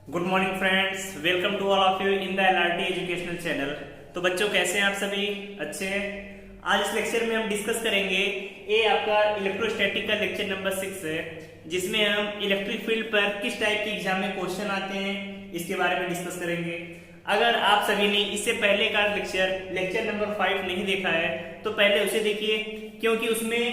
Good morning friends, welcome to all of you in the LRT educational channel. तो बच्चों कैसे हैं आप सभी? अच्छे हैं। आज इस लेक्चर में हम डिस्कस करेंगे ये आपका इलेक्ट्रोस्टैटिक का लेक्चर नंबर 6 है, जिसमें हम इलेक्ट्रिक फील्ड पर किस टाइप के एग्जाम में क्वेश्चन आते हैं इसके बारे में डिस्कस करेंगे। अगर आप सभी ने इससे पहले का लेक्चर नंबर 5 नहीं देखा है तो पहले उसे देखिए, क्योंकि उसमें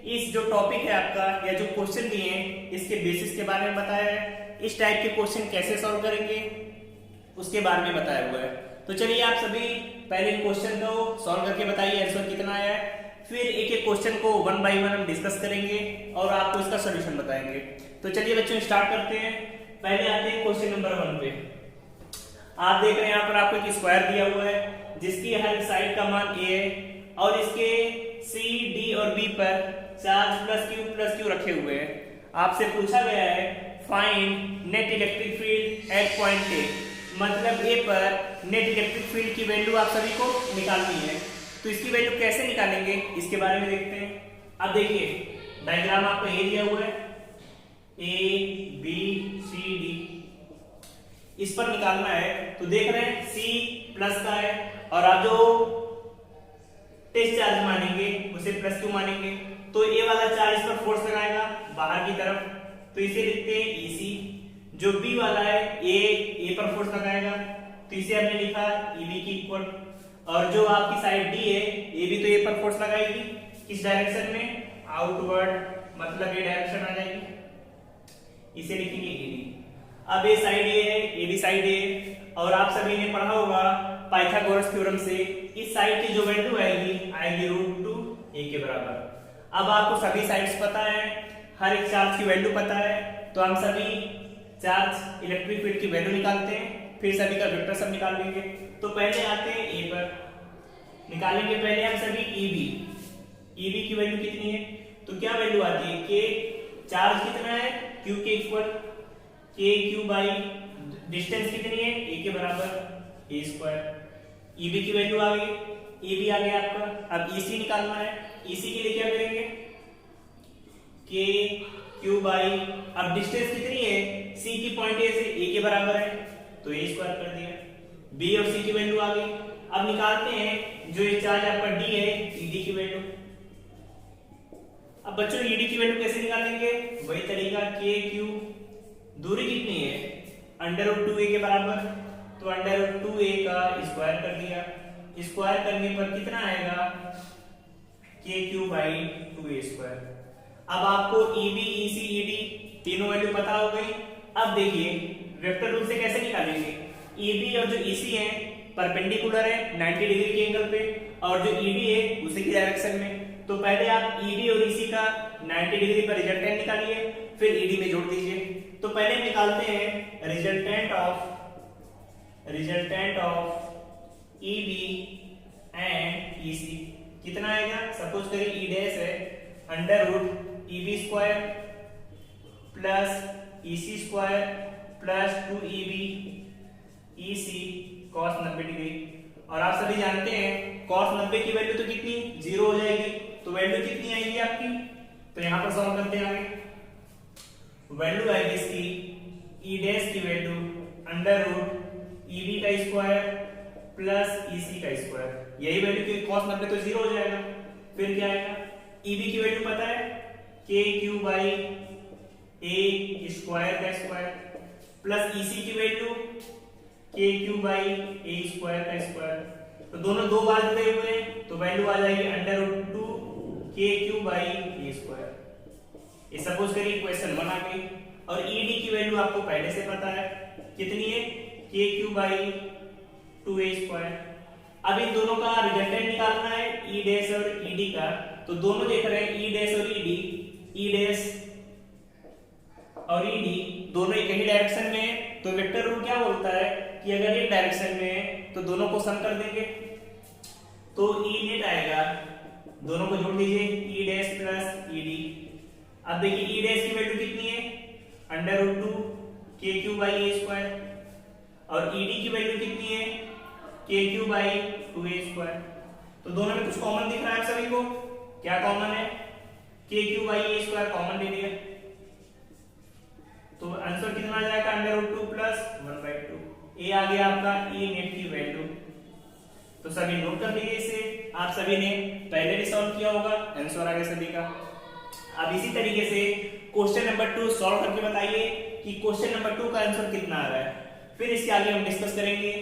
इस जो टॉपिक है आपका या जो क्वेश्चन दिए हैं इसके बेसिस के बारे में बताया है, इस टाइप के क्वेश्चन कैसे सॉल्व करेंगे उसके बारे में बताया हुआ है। तो चलिए आप सभी पहले क्वेश्चन को सॉल्व करके बताइए आंसर कितना आया है, फिर एक एक क्वेश्चन को वन बाय वन हम डिस्कस करेंगे और आपको इसका सॉल्यूशन बताएंगे। तो चलिए बच्चों स्टार्ट करते हैं। पहले आते हैं क्वेश्चन नंबर 1 पे। आप देख रहे हैं यहाँ पर आपको एक स्क्वायर दिया हुआ है जिसकी हर साइड का मान a है और इसके C, D और B पर चार्ज प्लस क्यू रखे हुए हैं। आपसे पूछा गया है find net electric field at point A, मतलब ए पर नेट इलेक्ट्रिक फील्ड की वैल्यू आप सभी को निकालनी है। तो इसकी वैल्यू कैसे निकालेंगे इसके बारे में देखते हैं। अब देखिए डायग्राम आपको ए दिया हुआ है, ए बी सी डी, इस पर निकालना है। तो देख रहे हैं सी प्लस का है और आप जो टेस्ट चार्ज मानेंगे उसे प्लस क्यू मानेंगे, तो ए वाला चार्ज इस पर फोर्स लगाएगा बाहर की तरफ, तो इसे लिखते हैं EC। जो B वाला है ए पर फोर्स लगाएगा, तो इसे हमने लिखा EB की इक्वल। और जो आपकी साइड D है ये भी तो ए पर फोर्स लगाएगी, किस डायरेक्शन में? आउटवर्ड, मतलब ये डायरेक्शन आ जाएगी, इसे लिखेंगे ED। अब ये साइड ए है, ये भी साइड ए है, और आप सभी ने पढ़ा होगा पाइथागोरस थ्योरम से इस साइड की जो वैल्यू आएगी √2a के बराबर। अब आपको सभी साइड्स पता है, हर एक चार्ज की वैल्यू पता है, तो हम सभी चार्ज इलेक्ट्रिक फील्ड की वैल्यू निकालते हैं, फिर सभी का वेक्टर सब निकाल लेंगे। तो पहले आते हैं ए पर, निकालेंगे पहले हम सभी EB की वैल्यू कितनी है? तो क्या वैल्यू आती है? K चार्ज कितना है Q के इक्वल, KQ बाई डिस्टेंस कितनी है a के बराबर a²। EB की वैल्यू आ गई, EB आ गया आपका। अब EC निकालना है, EC के लिए क्या करेंगे? KQ बाई, अब डिस्टेंस कितनी है C की पॉइंट A से a के बराबर है, तो a² कर दिया। B और C की वैल्यू आ गई। अब निकालते हैं जो ये चार्ज आपका D है ED की वैल्यू। अब बच्चों ED की वैल्यू कैसे निकालेंगे? वही तरीका, KQ दूरी कितनी है √2a के बराबर, तो √2a का स्क्वायर कर दिया। स्क्वायर करने पर कितना आएगा? KQ by 2a²। अब आपको EB, EC, ED तीनों वैल्यू पता हो गई। अब देखिए वेक्टर रूल से कैसे निकालेंगे। EB और जो EC है परपेंडिकुलर है 90 डिग्री के एंगल पे, और जो ED है उसी की डायरेक्शन में। तो पहले आप EB और EC का 90 डिग्री पर रिजल्टेंट निकालिए, फिर ED में जोड़ दीजिए। तो पहले निकालते हैं resultant of EB and EC। कितना आएगा? सपोज करिए E डैश है √EB² plus EC² plus 2EB EC cos 90 degree. और आप सभी जानते हैं cos 90 की वैल्यू तो कितनी? 0 हो जाएगी, तो वैल्यू कितनी आएगी आपकी? तो यहां पर सॉल्व करते हैं आगे। वैल्यू आएगी इसकी E डैश की वैल्यू √EB का स्क्वायर प्लस EC का स्क्वायर, यही वैल्यू की cos 90 तो 0 हो जाएगा। फिर क्या आएगा? EB की वैल्यू पता है KQ बाई a² का स्क्वायर प्लस EC की वैल्यू KQ बाई a² का स्क्वायर। तो दोनों दो बार जुड़े हुए हैं, तो वैल्यू आ जाएगी √2 KQ बाई a²। ये सपोज करिए क्वेश्चन 1 आ गई। और ED की वैल्यू आपको पहले से पता है कितनी है? KQ by 2a²। अब इन दोनों का रिजल्टेंट निकालना है E डैश और ED का। तो दोनों देख रहे हैं E डैश और ED, E डैश और ED दोनों एक ही डायरेक्शन में है, तो वेक्टर रूल क्या बोलता है कि अगर एक डायरेक्शन में है तो दोनों को सम कर देंगे, तो E नेट आएगा, दोनों को जोड़ दीजिए E डैश प्लस ED। अब देखिए E डैश की वैल्यू कितनी है? √2 KQ बाई a², और ED की वैल्यू कितनी है? KQ by 2a²। तो दोनों में कुछ कॉमन दिख रहा है आप सभी को? क्या कॉमन है? KQ बाई a² कॉमन ले लिया, तो आंसर कितना आ जाएगा? √2 प्लस ये आ गया आपका ई नेट की वैल्यू। तो सभी नोट कर लीजिए इसे, आप सभी ने पहले भी सॉल्व किया होगा, आंसर आ गया सभी का। अब इसी तरीके से क्वेश्चन नंबर 2 सॉल्व करके बताइए कि क्वेश्चन नंबर 2 का आंसर कितना आ रहा है, फिर इसके आगे हम डिस्कस करेंगे।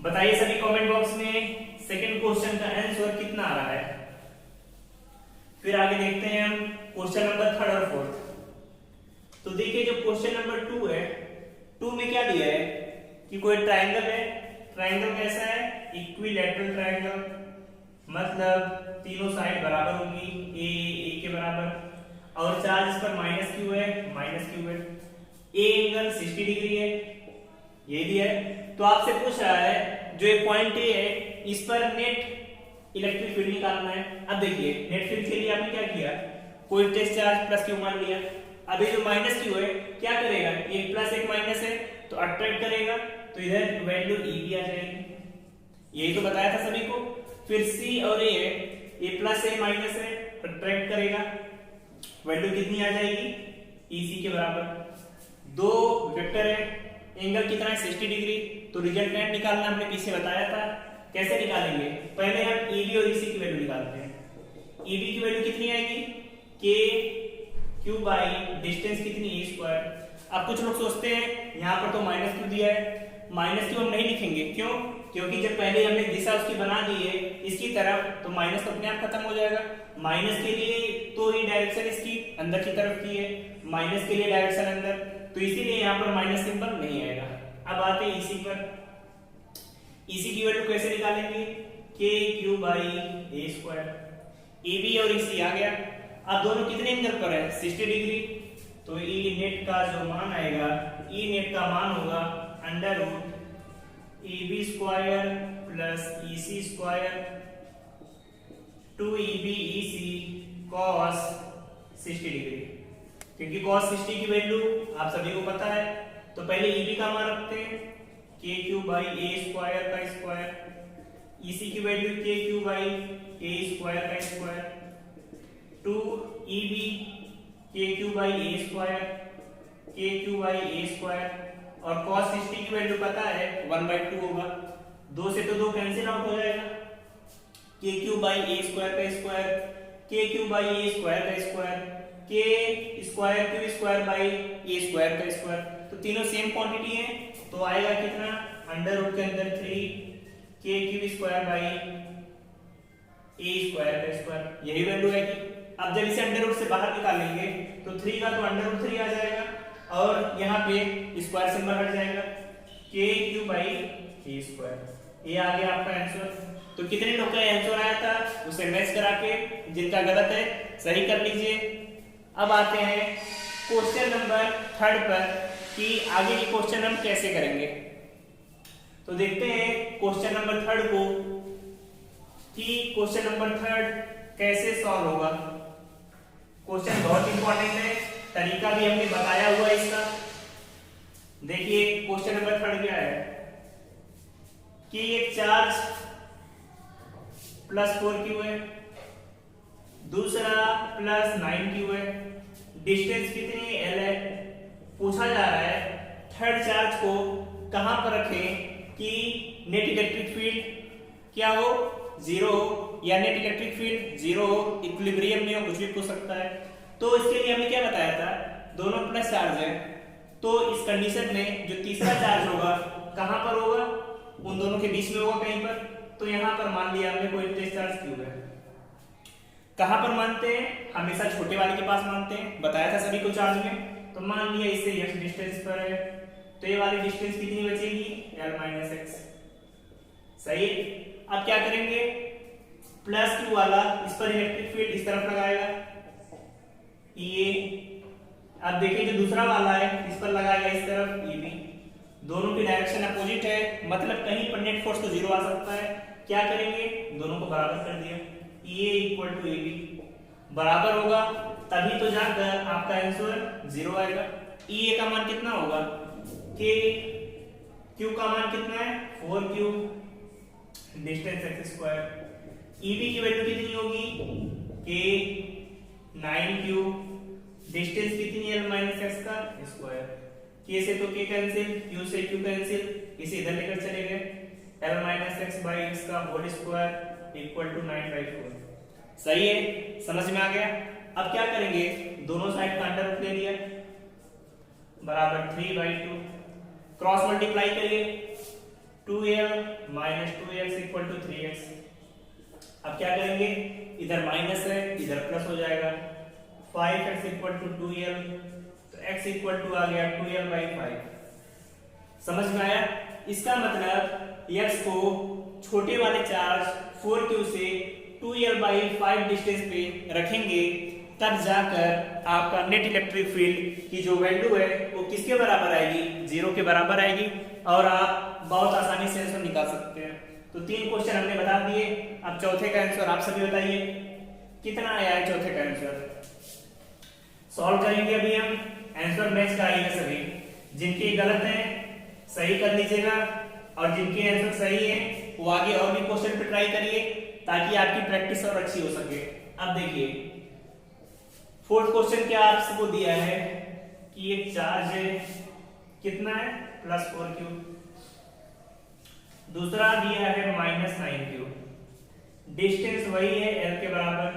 बताइए सभी कमेंट बॉक्स में सेकंड क्वेश्चन का आंसर कितना आ रहा है। फिर आगे देखते हैं हम क्वेश्चन नंबर 3 और 4। तो देखिए जो क्वेश्चन नंबर 2 है, 2 में क्या दिया है कि कोई ट्रायंगल है, ट्रायंगल कैसा है, इक्विलैटरल ट्रायंगल, मतलब तीनों साइड बराबर होंगी, ए के बराबर, और चार्ज पर माइनस क्यू है, ए एंगल 60 डिग्री है, ये भी है। तो आपसे पूछ रहा है जो ये पॉइंट ए है इस पर नेट इलेक्ट्रिक फील्ड निकालना है। अब देखिए नेट फील्ड के लिए आपने क्या किया, कोई टेस्ट चार्ज प्लस क्यू मान लिया। अब ये जो माइनस क्यू है क्या करेगा, एक प्लस एक माइनस है तो अट्रैक्ट करेगा, तो इधर वैल्यू ई भी आ जाएगी, यही तो बताया था सभी को। फिर सी और ए है, ए प्लस है माइनस है, अट्रैक्ट करेगा, वैल्यू कितनी आ जाएगी, ई सी के बराबर। दो वेक्टर है, एंगल कितना है 60 डिग्री, तो रिजल्टेंट निकालना हमने पीछे बताया था। कैसे निकालेंगे, पहले हम ईबी और ईसी की वैल्यू निकालते हैं। ईबी की वैल्यू कितनी आएगी, के क्यू बाई डिस्टेंस कितनी ए स्क्वायर। अब कुछ लोग सोचते हैं यहाँ पर तो माइनस क्यू दिया है, माइनस क्यू हम नहीं लिखेंगे, क्यों, क्योंकि जब पहले हमने दिशा उसकी बना दी है इसकी तरफ, तो माइनस तो अपने आप खत्म हो जाएगा। माइनस के लिए तो ये डायरेक्शन इसकी अंदर की तरफ की है, माइनस के लिए डायरेक्शन अंदर, तो इसीलिए यहाँ पर माइनस सिंबल नहीं आएगा। अब आते हैं इसी पर, इसी की वैल्यू कैसे निकालेंगे, के क्यू बाई ए स्क्वायर। ए और इसी आ गया। अब दोनों कितने एंगल पर है, 60 डिग्री, तो ई नेट का जो मान आएगा, ई नेट का मान होगा under root A B square plus E C square 2ab EC cos 60 degree, क्योंकि cos 60 की वैल्यू आप सभी को पता है। तो पहले EB का मान रखते हैं, के क्यू बाई ए स्क्वायर का स्क्वायर, EC की वैल्यू के क्यू बाई ए स्क्वायर का स्क्वायर, 2EB के क्यू बाई ए स्क्वायर, के क्यू बाई ए स्क्वायर, और cos 60 की वैल्यू पता है 1/2 होगा, 2 से तो 2 कैंसिल आउट हो जाएगा, के क्यू बाई ए स्क्वायर का स्क्वायर, के क्यू बाई ए स्क्वायर का स्क्वायर, के square Q square by A square का स्क्वायर, तो तीनों सेम क्वांटिटी है, तो आएगा कितना, अंडर रूट के अंदर 3 के Q square by A square का स्क्वायर, यही वैल्यू है कि अब जब इसे अंडर रूट से बाहर निकालेंगे तो 3 का तो अंडर रूट 3 आ जाएगा, और यहाँ पे स्क्वायर सिंबल हट जाएगा, के क्यू बाई ए स्क्वायर, ये आ गया आपका आंसर। तो कितने लोग का आंसर आया था उसे मैच करा के, जिनका गलत है सही कर लीजिए। अब आते हैं क्वेश्चन नंबर 3 पर कि आगे की क्वेश्चन हम कैसे करेंगे। तो देखते हैं क्वेश्चन नंबर 3 को कि क्वेश्चन नंबर 3 कैसे सॉल्व होगा। क्वेश्चन बहुत इंपॉर्टेंट है, तरीका भी हमने बताया हुआ है इसका। देखिए क्वेश्चन नंबर 3 क्या है कि एक चार्ज +4q है, दूसरा +9q है, डिस्टेंस कितनी है, l है। पूछा जा रहा है थर्ड चार्ज को कहां पर रखें कि नेट इलेक्ट्रिक फील्ड क्या हो, 0 हो, या नेट इलेक्ट्रिक फील्ड 0 हो, इक्विलिब्रियम में हो, कुछ भी पूछ सकता है। तो इसके लिए हमने क्या बताया था, दोनों प्लस चार्ज है, तो इस कंडीशन में जो तीसरा चार्ज होगा कहां पर होगा, उन दोनों के बीच में होगा कहीं पर। तो यहां पर मान लिया हमने कोई टेस्ट चार्ज क्यू है, कहां पर मानते हैं, हमेशा छोटे वाले के पास मानते हैं, बताया था सभी को चार्ज में। तो मान लिया इससे x डिस्टेंस पर है, तो ये वाली डिस्टेंस कितनी बचेगी, l - x, सही। अब क्या करेंगे, +q वाला इस पर इलेक्ट्रिक फील्ड इस तरफ लगाएगा, ये। अब देखिए जो दूसरा वाला है इस पर लगाएगा इस तरफ, ये भी। दोनों की डायरेक्शन अपोजिट है, मतलब कहीं पर नेट फोर्स तो 0 आ सकता है। क्या करेंगे, दोनों को बराबर कर दिया, ए इक्वल टू ए बी बराबर होगा, तभी तो जाकर आपका आंसर 0 आएगा। ए का मान कितना होगा, के क्यू का मान कितना है, 4q, distance x square. EB की वैल्यू कितनी होगी, के 9q, डिस्टेंस कितनी है, l - x का स्क्वायर। के से तो के कैंसिल, क्यू से क्यू कैंसिल, इसे इधर लेकर चले गए, l minus x by x का होल स्क्वायर इक्वल टू 9/4। सही है, समझ में आ गया। अब क्या करेंगे, दोनों साइड का अंडर रूट ले लिया बराबर 3/2, क्रॉस मल्टीप्लाई करिए 2l minus 2x equal to 3x। अब क्या करेंगे, इधर माइनस है इधर प्लस हो जाएगा, 5x इक्वल टू 2l, तो x इक्वल टू आ गया 2l/5। समझ में आया। इसका मतलब x को छोटे वाले चार्ज 4q से 2l/5 डिस्टेंस पे रखेंगे, तब जाकर आपका नेट इलेक्ट्रिक फील्ड की जो वैल्यू है वो किसके बराबर आएगी, 0 के बराबर आएगी, और आप बहुत आसानी से आंसर निकाल सकते हैं। तो 3 क्वेश्चन हमने बता दिए। अब चौथे का आंसर आप सभी बताइए कितना आया है चौथे का आंसर। सॉल्व करेंगे अभी हम, आंसर मैच का आएगा सभी। जिनके गलत है सही कर लीजिएगा, और जिनके आंसर सही है वो आगे और भी क्वेश्चन पे ट्राई करिए, ताकि आपकी प्रैक्टिस और अच्छी हो सके। अब देखिए फोर्थ क्वेश्चन क्या आपको दिया है कि एक चार्ज है, कितना है +4q, दूसरा दिया है -9q, डिस्टेंस वही है l के बराबर।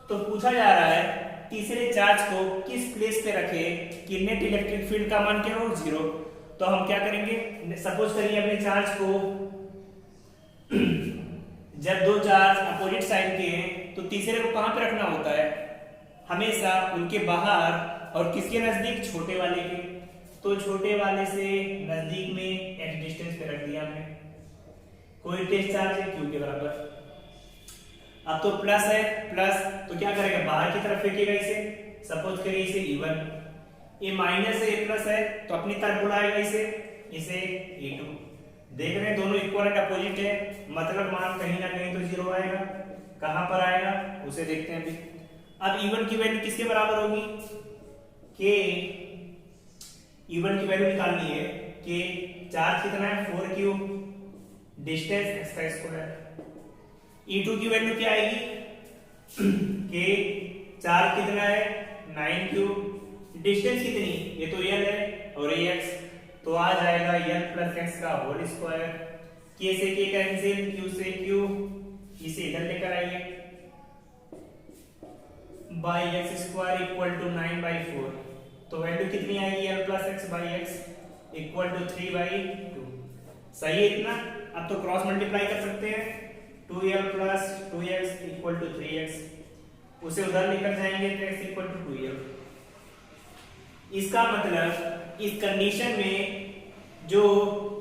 तो पूछा जा रहा है तीसरे चार्ज को किस प्लेस पे रखे कि नेट इलेक्ट्रिक फील्ड का मान क्या हो, 0। तो हम क्या करेंगे, सपोज करिए अपने चार्ज को जब दो चार्ज अपोजिट साइड के हैं तो तीसरे को कहां पे रखना होता है, हमेशा उनके बाहर, और किसके नजदीक, छोटे वाले के। तो छोटे वाले से नजदीक में x डिस्टेंस पे रख दिया हमने। कोई टेस्ट चार्ज है q के बराबर। अब तो प्लस है, प्लस तो क्या करेगा, बाहर की तरफ फेंकेगा इसे, सपोज करिए इसे E1, ये माइनस है ये प्लस है तो अपनी तरफ बुलाएगा इसे E2। देख रहे हैं दोनों इक्वल एंड अपोजिट है, मतलब मान कहीं ना कहीं तो 0 आएगा। कहां पर आएगा उसे देखते हैं अभी। अब E1 की वैल्यू किसके बराबर होगी, के E1 की वैल्यू निकालनी है कि चार्ज कितना है 4q, डिस्टेंस x का स्क्वायर। E2 की वैल्यू क्या आएगी कि चार्ज कितना है 9q, डिस्टेंस कितनी, ये तो l है और ये x, तो आ जाएगा l प्लस x का होल स्क्वायर। k से k कैंसिल, q से q, इसे इधर लेकर आइए, by x square equal to 9/4। तो वैल्यू कितनी आएगी, l plus x by x equal to 3/2। सही है इतना। अब तो क्रॉस मल्टीप्लाई कर सकते हैं, 2l plus 2x equal to 3x, उसे उधर लेकर जाएंगे तो x इक्वल टू 2l। इसका मतलब इस कंडीशन में जो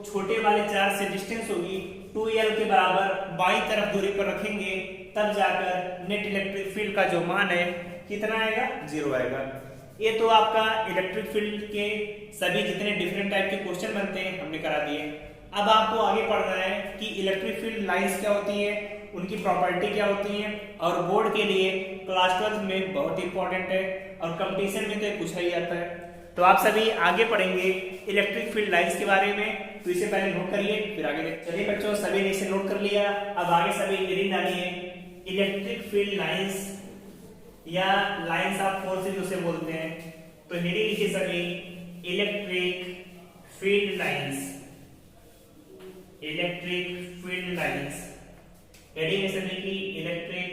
छोटे वाले चार्ज से डिस्टेंस होगी 2l के बराबर बाईं तरफ दूरी पर रखेंगे, तब जाकर नेट इलेक्ट्रिक फील्ड का जो मान है कितना आएगा, 0 आएगा। ये तो आपका इलेक्ट्रिक फील्ड के सभी जितने डिफरेंट टाइप के क्वेश्चन बनते हैं हमने करा दिए। अब आपको आगे पढ़ना है कि इलेक्ट्रिक फील्ड लाइंस क्या होती है, उनकी प्रॉपर्टी क्या होती है, और बोर्ड के लिए क्लास 12 में बहुत इंपॉर्टेंट है, और कंपटीशन में तो ये पूछा ही जाता है। तो आप सभी आगे पढ़ेंगे इलेक्ट्रिक फील्ड लाइंस के बारे में, तो इसे पहले नोट करिए फिर आगे देखते। चलिए बच्चों, सभी ने इसे नोट कर लिया। अब आगे सभी रीडिंग डालिए। इलेक्ट्रिक फील्ड लाइंस या लाइंस ऑफ फोर्सेस उसे बोलते हैं, तो हेडिंग लिखिए सभी, electric field lines, electric field lines. Heading है सभी की इलेक्ट्रिक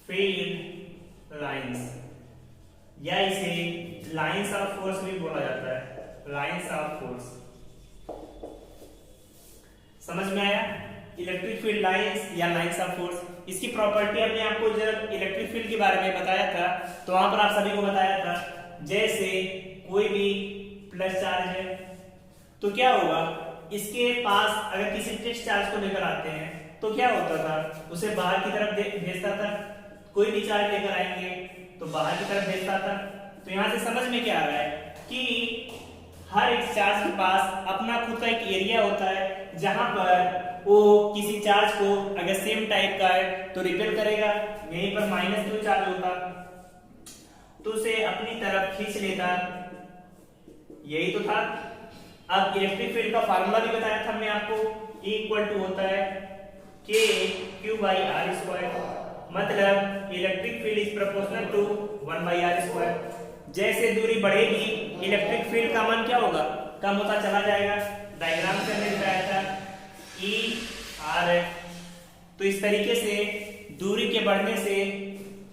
फील्ड लाइंस, या इसे लाइंस ऑफ फोर्स भी बोला जाता है, लाइंस ऑफ फोर्स। समझ में आया, इलेक्ट्रिक फील्ड लाइंस या लाइंस ऑफ फोर्स। इसकी प्रॉपर्टी हमने आपको जब इलेक्ट्रिक फील्ड के बारे में बताया था तो वहां पर आप सभी को बताया था, जैसे कोई भी प्लस चार्ज है तो क्या होगा, इसके पास अगर किसी टेस्ट चार्ज को लेकर आते हैं तो क्या होता था, उसे बाहर की तरफ भेजता था। कोई भी चार्ज लेकर आएंगे तो बाहर की तरफ भेजता था। तो यहां से समझ में क्या आ रहा है कि हर एक चार्ज के पास अपना खुद का एक एरिया होता है, जहां पर वो किसी चार्ज को अगर सेम टाइप का है तो रिपेल करेगा। यहीं पर -q चार्ज होता तो उसे अपनी तरफ खींच लेता, यही तो था। अब इलेक्ट्रिक फील्ड का फार्मूला भी बताया था हमने आपको, E इक्वल टू होता है KQ/R², मतलब electric field is proportional to 1/R²। जैसे दूरी बढ़ेगी इलेक्ट्रिक फील्ड का मान क्या होगा, कम होता चला जाएगा। डायग्राम से हमने दिखाया था ई आर है। तो इस तरीके से दूरी के बढ़ने से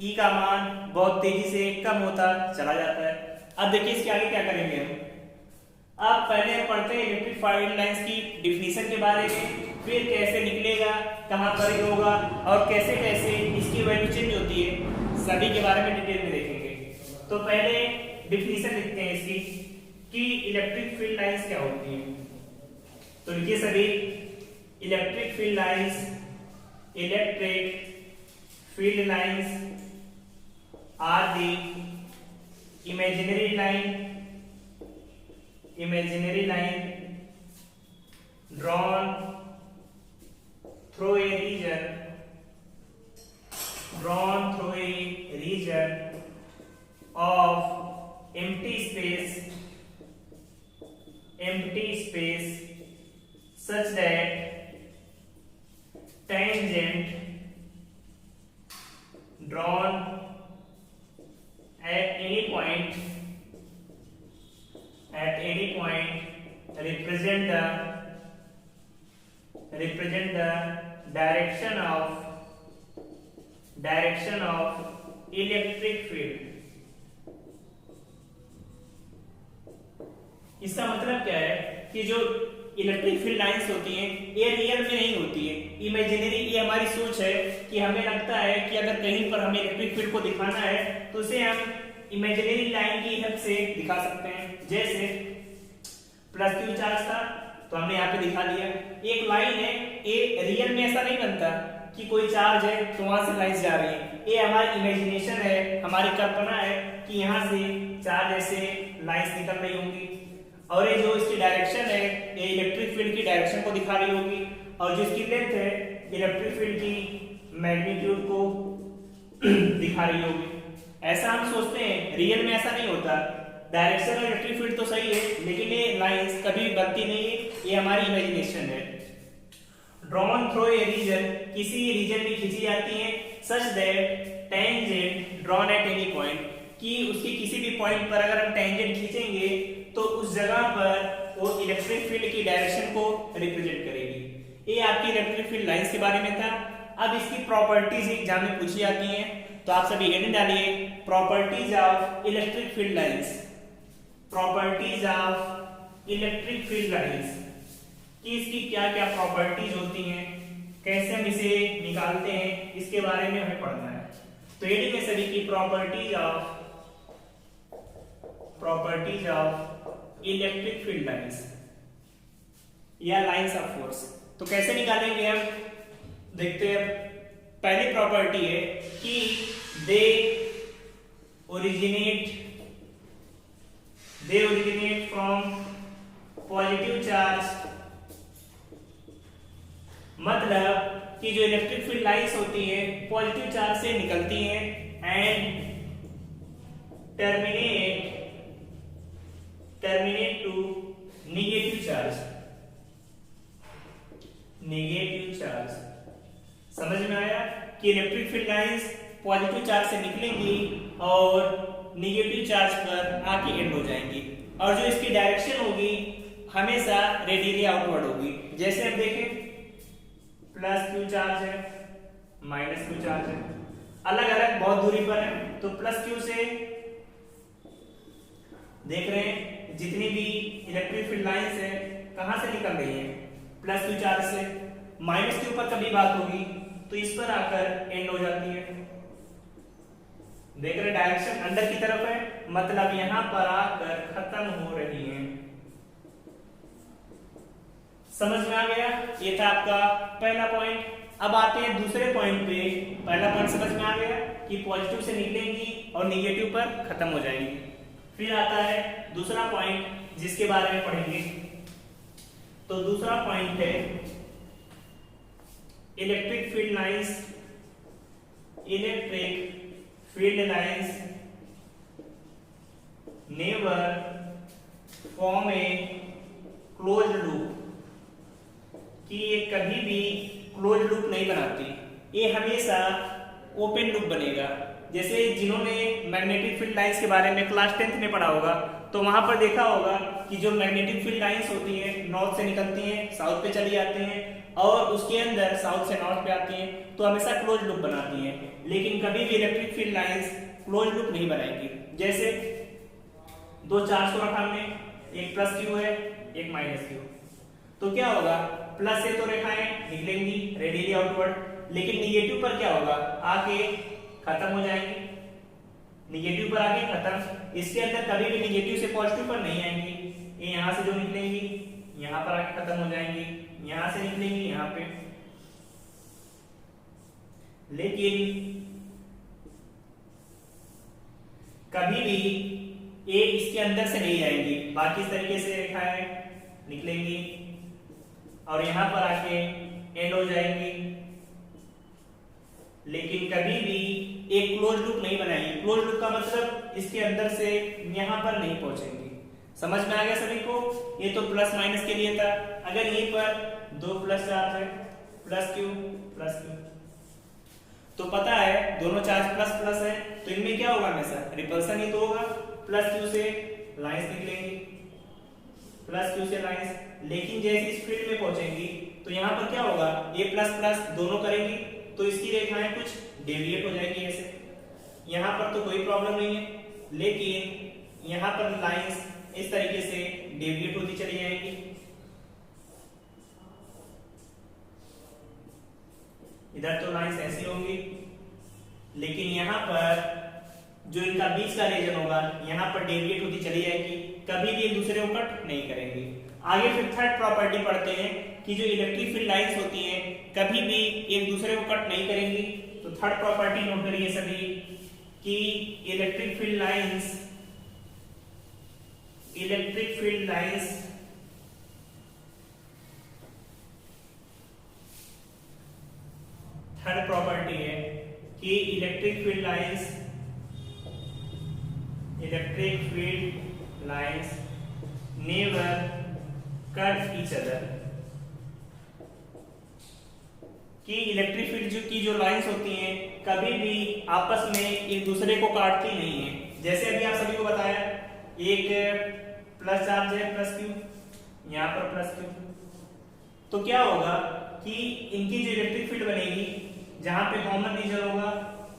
ई का मान बहुत तेजी से कम होता चला जाता है। अब देखिए इसके आगे क्या करेंगे हम। अब पहले पढ़ते हैं इलेक्ट्रिक फील्ड लाइंस की डिफिनीशन के बारे में, फिर कैसे निकलेगा, कहां पर ये होगा और कैसे कैसे इसकी वैल्यू चेंज होती है, सभी के बारे में डिटेल में देखेंगे। तो पहले डिफिनीशन लिखते हैं इसकी कि इलेक्ट्रिक फील्ड लाइंस क्या होती है। तो लिखिए सभी, electric field lines, electric field lines are the imaginary line drawn through a region of empty space such that tangent drawn at any point represent the direction of electric field। इसका मतलब क्या है कि जो इलेक्ट्रिक फील्ड लाइंस होती हैं ये real में नहीं होती है, इमेजिनरी। ये हमारी सोच है कि हमें लगता है कि अगर कहीं पर हमें इलेक्ट्रिक फील्ड को दिखाना है तो उसे हम इमेजिनरी लाइन की हेल्प से दिखा सकते हैं। जैसे प्लस क्यू चार्ज था तो हमने यहाँ पे दिखा दिया, एक लाइन है। ये रियल में ऐसा नहीं बनता कि कोई चार्ज है तो वहां से लाइंस जा रही है, ये हमारी इमेजिनेशन है, हमारी कल्पना है कि यहाँ से चार्ज ऐसे लाइंस निकल रही होंगी और ये जो इसकी डायरेक्शन है ये इलेक्ट्रिक फील्ड की डायरेक्शन को दिखा रही होगी, और जो इसकी लेंथ है इलेक्ट्रिक फील्ड की मैग्नीट्यूड को दिखा रही होगी। ऐसा हम सोचते हैं, रियल में ऐसा नहीं होता। डायरेक्शन और इलेक्ट्रिक फील्ड तो सही है लेकिन ये लाइंस कभी बनती नहीं है, ये हमारी इमेजिनेशन है। ड्रॉन थ्रू ए रीजन, किसी रीजन में खींची जाती है, such that tangent drawn at any point, कि उसकी किसी भी पॉइंट पर अगर हम टेंजेंट खींचेंगे तो उस जगह पर वो इलेक्ट्रिक फील्ड की डायरेक्शन को रिप्रेजेंट करेगी। ये आपकी इलेक्ट्रिक फील्ड लाइंस के बारे में था। अब इसकी प्रॉपर्टीज एग्जाम में पूछी जाती हैं तो आप सभी हेडिंग डालिए, properties of electric field lines. Properties of electric field lines कि इसकी क्या क्या प्रॉपर्टीज होती हैं, कैसे हम इसे निकालते हैं, इसके बारे में हमें पढ़ना है। तो हेडिंग में सभी की properties of electric field lines या लाइंस ऑफ फोर्स। तो कैसे निकालेंगे हम, देखते हैं। पहली प्रॉपर्टी है कि they originate from positive charge, मतलब कि जो इलेक्ट्रिक फील्ड लाइंस होती है पॉजिटिव चार्ज से निकलती हैं and terminate to negative charge. समझ में आया कि electric field lines positive charge से निकलेंगी और नेगेटिव चार्ज पर आके एंड हो जाएंगी, और जो इसकी डायरेक्शन होगी हमेशा रेडियली आउटवर्ड होगी। जैसे हम देखें प्लस क्यू चार्ज है, माइनस क्यू चार्ज है, अलग अलग बहुत दूरी पर है। तो प्लस क्यू से देख रहे हैं जितनी भी इलेक्ट्रिक फील्ड लाइंस है कहां से निकल रही है, प्लस क्यू चार्ज से। माइनस के ऊपर कभी बात होगी तो इस पर आकर एंड हो जाती है। देख रहे डायरेक्शन अंदर की तरफ है, मतलब यहां पर आकर खत्म हो रही है। समझ में आ गया, ये था आपका पहला पॉइंट। अब आते हैं दूसरे पॉइंट पे। पहला पॉइंट समझ में आ गया कि पॉजिटिव से निकलेंगी और नेगेटिव पर खत्म हो जाएंगी। फिर आता है दूसरा पॉइंट जिसके बारे में पढ़ेंगे। तो दूसरा पॉइंट है electric field lines never form a closed loop, कि ये कभी भी क्लोज्ड लूप नहीं बनाती, ये हमेशा ओपन लूप बनेगा। जैसे जिन्होंने मैग्नेटिक फील्ड लाइंस के बारे में क्लास 10th में पढ़ा होगा तो वहां पर देखा होगा कि जो मैग्नेटिक फील्ड लाइंस होती हैं नॉर्थ से निकलती हैं साउथ पे चली जाती हैं और उसके अंदर साउथ से नॉर्थ पे आती हैं तो हमेशा क्लोज लूप बनाती हैं, लेकिन कभी भी electric field lines close loop नहीं बनाएंगी। जैसे दो चार्ज को रखा हमने, एक प्लस क्यू है एक माइनस क्यू, तो क्या होगा प्लस से तो रेखाएं निकलेंगी रेडियली आउटवर्ड, लेकिन निगेटिव पर क्या होगा आके खत्म हो जाएंगी, निगेटिव पर आके खत्म। इसके अंदर कभी भी निगेटिव से पॉजिटिव पर नहीं आएंगी, ये यहां से जो निकलेंगी यहां पर आके खत्म हो जाएंगी, यहां से निकलेंगी यहां पे, लेकिन कभी भी एक इसके अंदर से नहीं जाएंगी, बाकी इस तरीके से रेखाएं निकलेंगी और यहां पर आके एंड हो जाएंगी, लेकिन कभी भी एक क्लोज लूप नहीं बनाएंगी। क्लोज लूप का मतलब इसके अंदर से यहां पर नहीं पहुंचेंगी। समझ में आ गया सभी को? ये तो प्लस माइनस के लिए था। अगर यहीं पर दो प्लस चार्ज है प्लस क्यू तो पता है दोनों चार्ज प्लस प्लस है तो इनमें क्या होगा हमेशा रिपल्सन ही तो होगा, प्लस क्यू से लाइंस निकलेंगी, प्लस क्यू से लाइंस, लेकिन जैसे इस फील्ड में पहुंचेंगी तो यहाँ पर क्या होगा ये प्लस प्लस दोनों करेंगी तो इसकी रेखाएं कुछ डेविएट हो जाएगी ऐसे, यहाँ पर तो कोई प्रॉब्लम नहीं है, लेकिन यहाँ पर लाइंस इस तरीके से डेविएट होती चली जाएंगी। इधर तो लाइंस ऐसी होंगी, लेकिन यहाँ पर जो इनका बीच का रीजन होगा यहाँ पर डेविएट होती चली जाएगी, कभी भी एक दूसरे को कट नहीं करेंगी। आगे फिर थर्ड प्रॉपर्टी पढ़ते हैं कि जो इलेक्ट्रिक फील्ड लाइंस होती हैं कभी भी एक दूसरे को कट नहीं करेंगी। तो थर्ड प्रॉपर्टी नोट करिए सभी कि electric field lines third property है कि electric field lines never cut each other, कि इलेक्ट्रिक फील्ड की जो लाइंस होती हैं कभी भी आपस में एक दूसरे को काटती नहीं है। जैसे अभी आप सभी को बताया एक प्लस चार्ज है प्लस क्यू, यहाँ पर प्लस क्यू, तो क्या होगा कि इनकी जो इलेक्ट्रिक फील्ड बनेगी जहां पे कॉमन रीजन होगा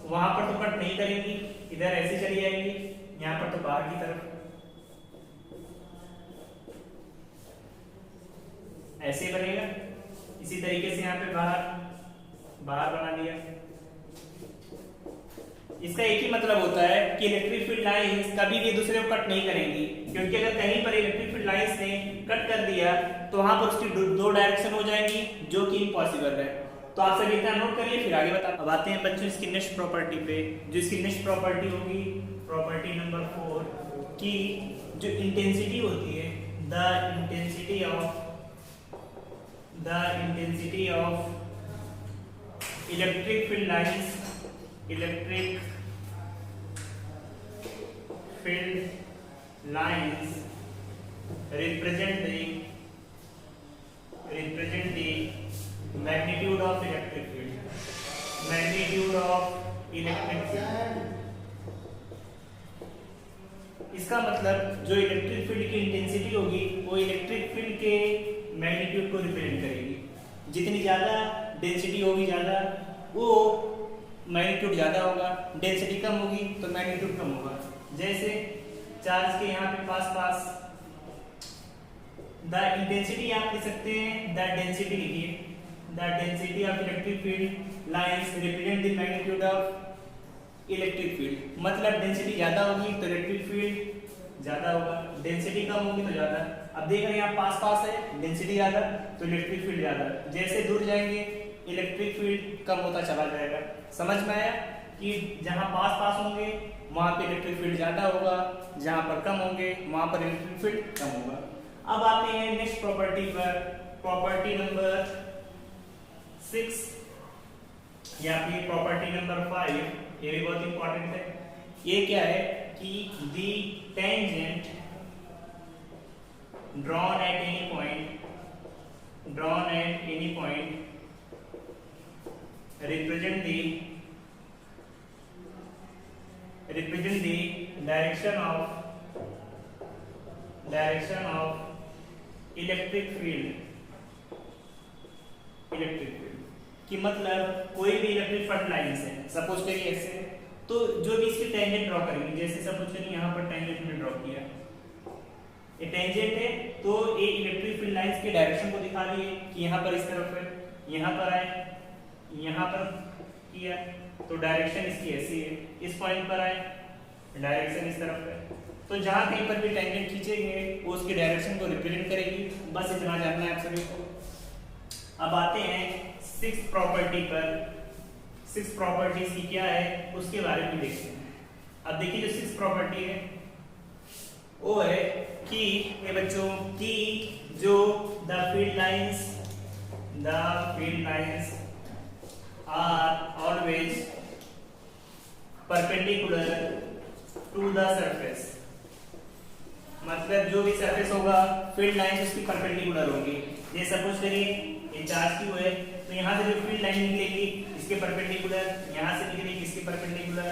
वहां पर तो कट नहीं करेंगी, इधर ऐसे चली जाएंगी, यहाँ पर तो बाहर की तरफ ऐसे बनेगा, इसी तरीके से यहाँ पे बाहर बना दिया। इसका एक ही मतलब होता है कि इलेक्ट्रिक फील्ड लाइंस कभी भी दूसरे को कट नहीं करेंगी, क्योंकि अगर कहीं पर इलेक्ट्रिक फील्ड लाइंस ने कट कर दिया तो वहां पर उसकी दो डायरेक्शन हो जाएंगी जो कि इम्पॉसिबल है। तो आप सभी इतना नोट करिए फिर आगे बता। अब आते हैं बच्चों इसकी नेक्स्ट प्रॉपर्टी पे, जो इसकी नेक्स्ट प्रॉपर्टी होगी प्रॉपर्टी नंबर 4 की जो इंटेंसिटी होती है the intensity of electric field lines represent the magnitude of electric field। इसका मतलब जो इलेक्ट्रिक फील्ड की इंटेंसिटी होगी वो इलेक्ट्रिक फील्ड के मैग्नीट्यूड को रिप्रेजेंट करेगी। जितनी ज्यादा डेंसिटी होगी ज्यादा वो मैग्नीट्यूड ज्यादा होगा, डेंसिटी कम होगी तो मैग्नीट्यूड कम होगा। जैसे चार्ज के यहाँ पे पास द इंटेंसिटी आप लिख सकते हैं, द डेंसिटी लिखिए, the density of electric field lines represent the magnitude of electric field. मतलब डेंसिटी ज्यादा होगी तो इलेक्ट्रिक फील्ड ज्यादा होगा, डेंसिटी कम होगी तो ज्यादा। अब देख रहे हैं आप पास है डेंसिटी ज्यादा तो इलेक्ट्रिक फील्ड ज्यादा, जैसे दूर जाएंगे इलेक्ट्रिक फील्ड कम होता चला जाएगा। समझ में आया कि जहां पास होंगे वहां पे इलेक्ट्रिक फील्ड ज्यादा होगा, जहां पर कम होंगे वहां पर इलेक्ट्रिक फील्ड कम होगा। अब आते हैं नेक्स्ट प्रॉपर्टी पर, प्रॉपर्टी नंबर 6 या फिर प्रॉपर्टी नंबर 5, ये भी बहुत इंपॉर्टेंट है। ये क्या है कि दी tangent drawn at any point represent the represent the direction of electric field कि मतलब कोई भी इलेक्ट्रिक फील्ड लाइंस है, सपोज करिए ऐसे, तो जो भी इसकी टेंजेंट ड्रॉ करेंगे, जैसे सपोज करिए यहाँ पर टेंजेंट में ड्रॉ किया, ये टेंजेंट है, तो ये इलेक्ट्रिक फील्ड लाइंस के डायरेक्शन को दिखा रही है कि यहाँ पर इस तरफ है, यहाँ पर आए, यहाँ पर किया, तो डायरेक्शन इसकी ऐसी है, इस पॉइंट पर आए, डायरेक्शन इस तरफ है, तो जहां कहीं पर भी टेंजेंट खींचेंगे वो उसके डायरेक्शन को रिप्रेजेंट करेगी। बस इतना जानना है आप सभी को। अब आते हैं सिक्स्थ प्रॉपर्टी पर। सिक्स्थ प्रॉपर्टी की क्या है उसके बारे में देखते हैं। अब देखिए जो सिक्स्थ प्रॉपर्टी है वो है कि ये बच्चों की जो the field lines are always perpendicular to the surface, मतलब जो भी सरफेस होगा फील्ड लाइन उसकी परपेंडिकुलर होगी। जैसे सपोज करिए ये चार्ज क्यू है, तो यहाँ से जो फील्ड लाइन निकलेगी इसके परपेंडिकुलर, यहाँ से निकलेगी इसके परपेंडिकुलर,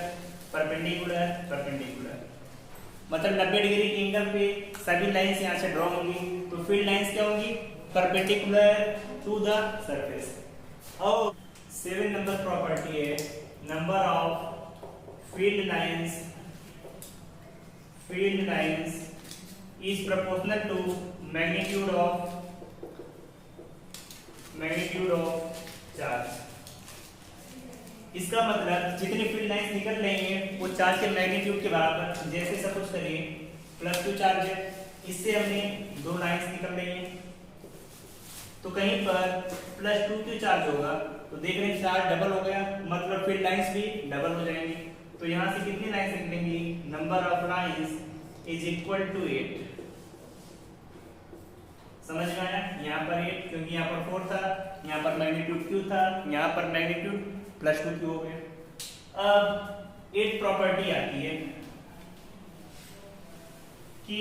मतलब 90 डिग्री के एंगल पे सभी लाइंस यहाँ से ड्रॉ होंगी, तो फील्ड लाइंस क्या होंगी, परपेंडिकुलर टू द सरफेस। और 7 नंबर प्रॉपर्टी है number of field lines is proportional to magnitude of charge. इसका मतलब जितनी फील्ड लाइंस निकल रही हैं वो चार्ज के मैग्नीट्यूड के बराबर। जैसे सपोज करिए +2 चार्ज है, इससे हमने 2 लाइंस निकल रही हैं, तो कहीं पर +2 क्यों चार्ज होगा, तो देख रहे हैं चार्ज डबल हो गया, मतलब फील्ड लाइंस भी डबल हो जाएंगी। तो यहाँ से कितनी लाइंस निकलेंगी, number of lines is equal to 8। समझ में आया, यहाँ पर 8 क्योंकि यहाँ पर 4 था, यहाँ पर मैग्नीट्यूड Q था, यहाँ पर मैग्नीट्यूड +2 Q हो गया। अब 8 प्रॉपर्टी आती है कि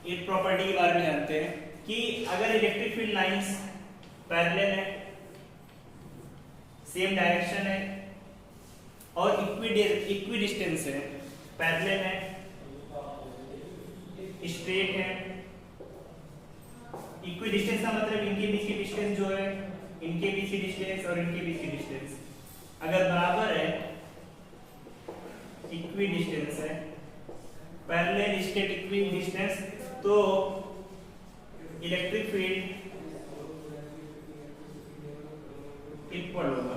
8 प्रॉपर्टी के बारे में जानते हैं कि अगर इलेक्ट्रिक फील्ड लाइंस पैरेलल है, सेम डायरेक्शन है और इक्वी डिस्टेंस है, पैरेलल है, स्ट्रेट है, इक्वी डिस्टेंस का मतलब इनके बीच की डिस्टेंस जो है, इनके बीच की डिस्टेंस और इनके बीच की डिस्टेंस अगर बराबर है, इक्वी डिस्टेंस है, पैरेलल स्ट्रेट इक्वी डिस्टेंस, तो इलेक्ट्रिक फील्ड इक्वल होगा।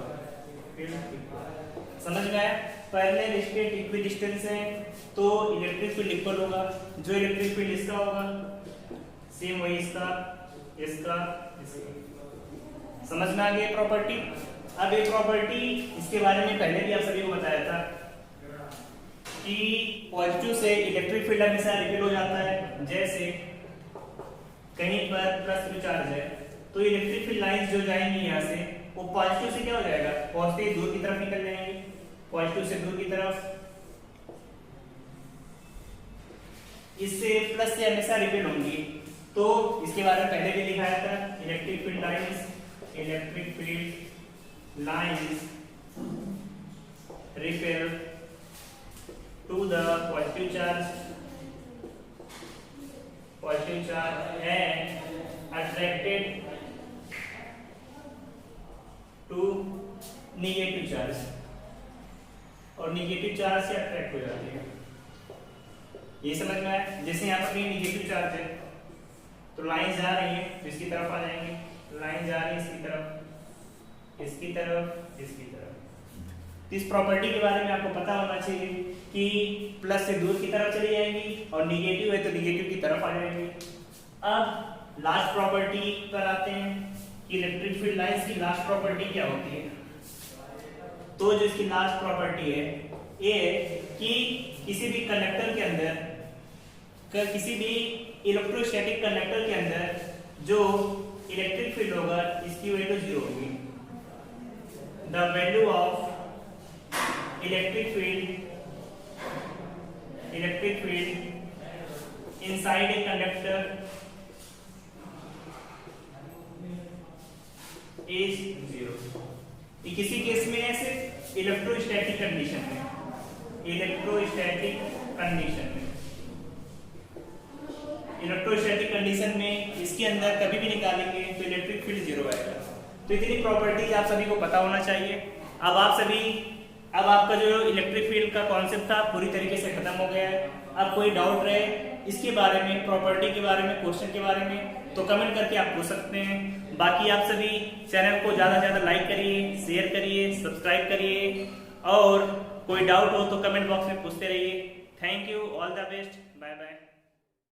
समझ में आया, पैरेलल स्ट्रेट इक्वी डिस्टेंस है तो इलेक्ट्रिक फील्ड इक्वल होगा। जो इलेक्ट्रिक फील्ड इसका होगा सेम वही इसका। समझ में आ गई प्रॉपर्टी। अब ये प्रॉपर्टी इसके बारे में पहले भी आप सभी को बताया था कि पॉजिटिव से इलेक्ट्रिक फील्ड हमेशा रिपेल हो जाता है। जैसे कहीं पर +2 चार्ज है तो इलेक्ट्रिक फील्ड लाइंस जो जाएंगी यहाँ से वो पॉजिटिव से क्या हो जाएगा, पॉजिटिव दूर की तरफ निकल जाएंगे, पॉजिटिव से दूर की तरफ, इससे प्लस से हमेशा रिपेल होंगी। तो इसके बारे में पहले भी दिखाया था, electric field lines repel to the positive charge and attracted to negative charge, और नेगेटिव चार्ज से अट्रैक्ट हो जाती है। ये समझ में आया। जैसे यहाँ पर नेगेटिव चार्ज है तो लाइन जा रही है तो इसकी तरफ आ जाएंगे, लाइन जा रही है इसकी तरफ, इसकी तरफ, इसकी तरफ। इस प्रॉपर्टी के बारे में आपको पता होना चाहिए कि प्लस से दूर की तरफ चली जाएंगी और निगेटिव है तो निगेटिव की तरफ आ जाएंगी। अब लास्ट प्रॉपर्टी पर आते हैं कि इलेक्ट्रिक फील्ड लाइंस की लास्ट प्रॉपर्टी क्या होती है। तो जो इसकी लास्ट प्रॉपर्टी है ये कि किसी भी कंडक्टर के अंदर, किसी भी इलेक्ट्रोस्टैटिक कंडक्टर के अंदर जो इलेक्ट्रिक फील्ड होगा इसकी वैल्यू 0 होगी। The value of electric field inside a conductor is 0। किसी केस में ऐसे इलेक्ट्रोस्टैटिक कंडीशन में, इलेक्ट्रोस्टैटिक कंडीशन में, इलेक्ट्रोस्टैटिक कंडीशन में इसके अंदर कभी भी निकालेंगे तो इलेक्ट्रिक फील्ड जीरो आएगा। तो इतनी प्रॉपर्टीज आप सभी को पता होना चाहिए। अब आपका जो इलेक्ट्रिक फील्ड का कॉन्सेप्ट था पूरी तरीके से खत्म हो गया है। अब कोई डाउट रहे इसके बारे में, प्रॉपर्टी के बारे में, क्वेश्चन के बारे में, तो कमेंट करके आप पूछ सकते हैं। बाकी आप सभी चैनल को ज़्यादा से ज़्यादा लाइक करिए, शेयर करिए, सब्सक्राइब करिए, और कोई डाउट हो तो कमेंट बॉक्स में पूछते रहिए। Thank you, all the best, bye bye.